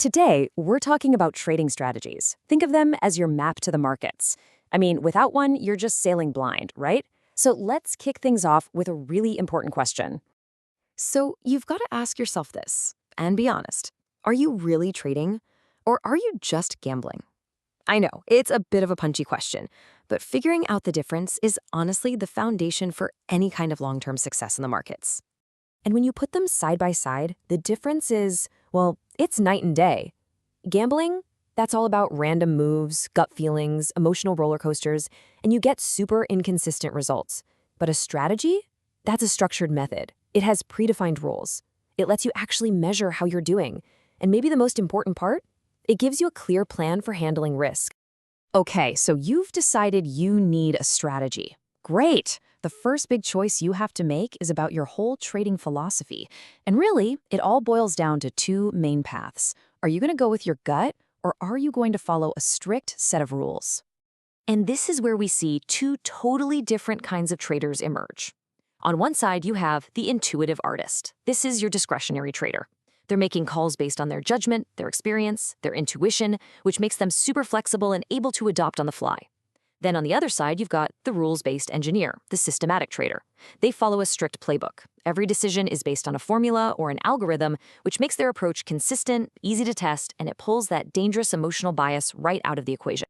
Today, we're talking about trading strategies. Think of them as your map to the markets. I mean, without one, you're just sailing blind, right? So let's kick things off with a really important question. So you've got to ask yourself this, and be honest. Are you really trading, or are you just gambling? I know, it's a bit of a punchy question, but figuring out the difference is honestly the foundation for any kind of long-term success in the markets. And when you put them side by side, the difference is, well, it's night and day. Gambling, that's all about random moves, gut feelings, emotional roller coasters, and you get super inconsistent results. But a strategy? That's a structured method. It has predefined rules. It lets you actually measure how you're doing. And maybe the most important part? It gives you a clear plan for handling risk. Okay, so you've decided you need a strategy. Great! The first big choice you have to make is about your whole trading philosophy. And really, it all boils down to two main paths. Are you going to go with your gut, or are you going to follow a strict set of rules? And this is where we see two totally different kinds of traders emerge. On one side, you have the intuitive artist. This is your discretionary trader. They're making calls based on their judgment, their experience, their intuition, which makes them super flexible and able to adopt on the fly. Then on the other side, you've got the rules-based engineer, the systematic trader. They follow a strict playbook. Every decision is based on a formula or an algorithm, which makes their approach consistent, easy to test, and it pulls that dangerous emotional bias right out of the equation.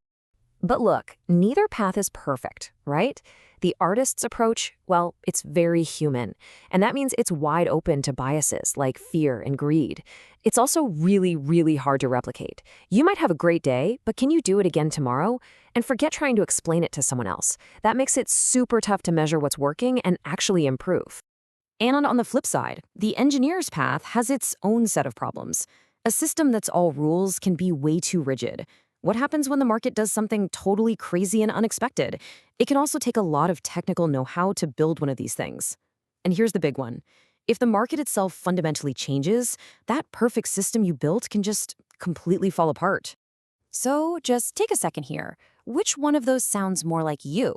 But look, neither path is perfect, right? The artist's approach, well, it's very human. And that means it's wide open to biases like fear and greed. It's also really, really hard to replicate. You might have a great day, but can you do it again tomorrow? And forget trying to explain it to someone else. That makes it super tough to measure what's working and actually improve. And on the flip side, the engineer's path has its own set of problems. A system that's all rules can be way too rigid. What happens when the market does something totally crazy and unexpected? It can also take a lot of technical know-how to build one of these things. And here's the big one. If the market itself fundamentally changes, that perfect system you built can just completely fall apart. So just take a second here. Which one of those sounds more like you?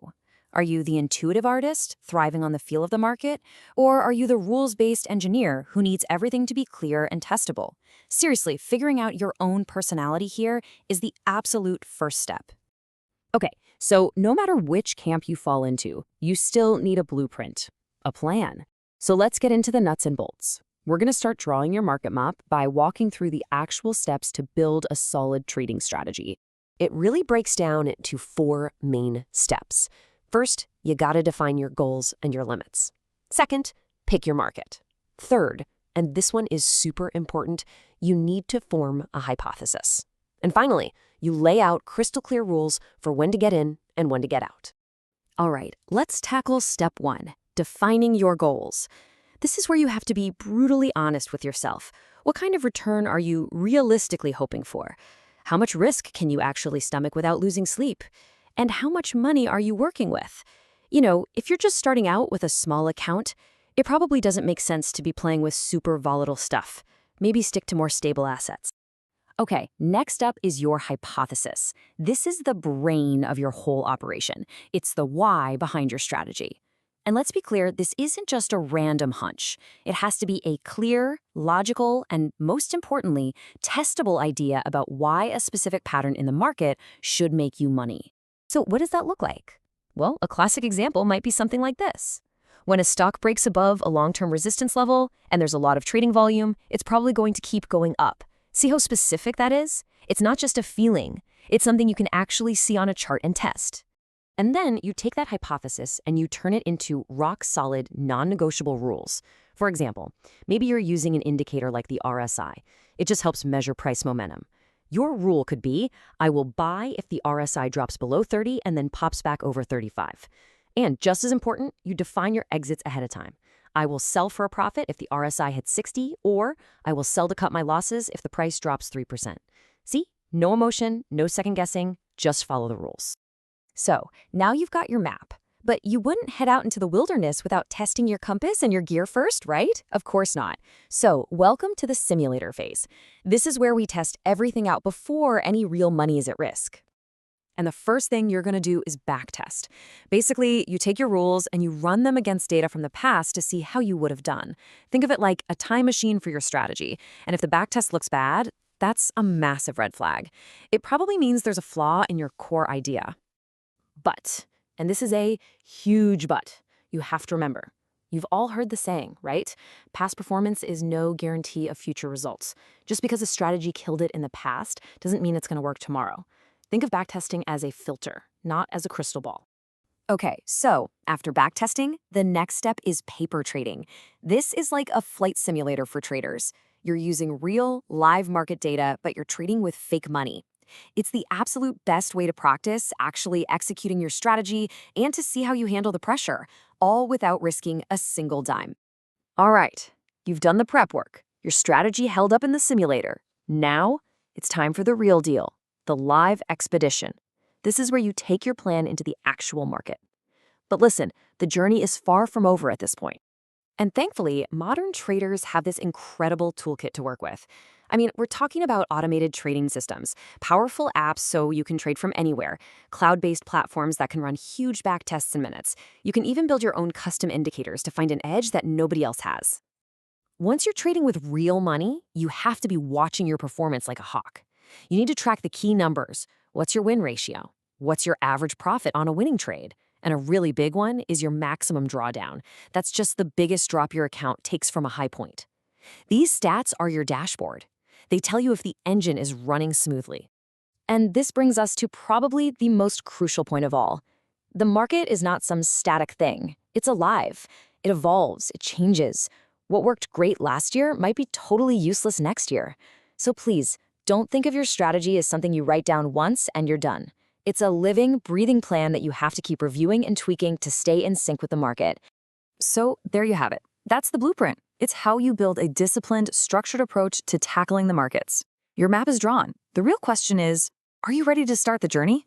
Are you the intuitive artist, thriving on the feel of the market? Or are you the rules-based engineer who needs everything to be clear and testable? Seriously, figuring out your own personality here is the absolute first step. Okay, so no matter which camp you fall into, you still need a blueprint, a plan. So let's get into the nuts and bolts. We're going to start drawing your market map by walking through the actual steps to build a solid trading strategy. It really breaks down into four main steps. First, you gotta define your goals and your limits. Second, pick your market. Third, and this one is super important, you need to form a hypothesis. And finally, you lay out crystal clear rules for when to get in and when to get out. All right, let's tackle step one, defining your goals. This is where you have to be brutally honest with yourself. What kind of return are you realistically hoping for? How much risk can you actually stomach without losing sleep? And how much money are you working with? You know, if you're just starting out with a small account, it probably doesn't make sense to be playing with super volatile stuff. Maybe stick to more stable assets. Okay, next up is your hypothesis. This is the brain of your whole operation. It's the why behind your strategy. And let's be clear, this isn't just a random hunch. It has to be a clear, logical, and most importantly, testable idea about why a specific pattern in the market should make you money. So what does that look like? Well, a classic example might be something like this. When a stock breaks above a long-term resistance level and there's a lot of trading volume, it's probably going to keep going up. See how specific that is? It's not just a feeling. It's something you can actually see on a chart and test. And then you take that hypothesis and you turn it into rock-solid, non-negotiable rules. For example, maybe you're using an indicator like the RSI. It just helps measure price momentum. Your rule could be, I will buy if the RSI drops below 30 and then pops back over 35. And just as important, you define your exits ahead of time. I will sell for a profit if the RSI hits 60, or I will sell to cut my losses if the price drops 3%. See? No emotion, no second guessing, just follow the rules. So now you've got your map. But you wouldn't head out into the wilderness without testing your compass and your gear first, right? Of course not. So welcome to the simulator phase. This is where we test everything out before any real money is at risk. And the first thing you're going to do is backtest. Basically, you take your rules and you run them against data from the past to see how you would have done. Think of it like a time machine for your strategy. And if the backtest looks bad, That's a massive red flag. It probably means there's a flaw in your core idea. But, and this is a huge but, you have to remember. You've all heard the saying, right? Past performance is no guarantee of future results. Just because a strategy killed it in the past doesn't mean it's going to work tomorrow. Think of backtesting as a filter, not as a crystal ball. Okay, so after backtesting, the next step is paper trading. This is like a flight simulator for traders. You're using real, live market data, but you're trading with fake money. It's the absolute best way to practice actually executing your strategy and to see how you handle the pressure, all without risking a single dime. All right, you've done the prep work. Your strategy held up in the simulator. Now, it's time for the real deal, the live expedition. This is where you take your plan into the actual market. But listen, the journey is far from over at this point. And thankfully, modern traders have this incredible toolkit to work with. I mean, we're talking about automated trading systems, powerful apps so you can trade from anywhere, cloud-based platforms that can run huge back tests in minutes. You can even build your own custom indicators to find an edge that nobody else has. Once you're trading with real money, you have to be watching your performance like a hawk. You need to track the key numbers. What's your win ratio? What's your average profit on a winning trade? And a really big one is your maximum drawdown. That's just the biggest drop your account takes from a high point. These stats are your dashboard. They tell you if the engine is running smoothly. And this brings us to probably the most crucial point of all. The market is not some static thing. It's alive. It evolves. It changes. What worked great last year might be totally useless next year. So please, don't think of your strategy as something you write down once and you're done. It's a living, breathing plan that you have to keep reviewing and tweaking to stay in sync with the market. So there you have it. That's the blueprint. It's how you build a disciplined, structured approach to tackling the markets. Your map is drawn. The real question is, are you ready to start the journey?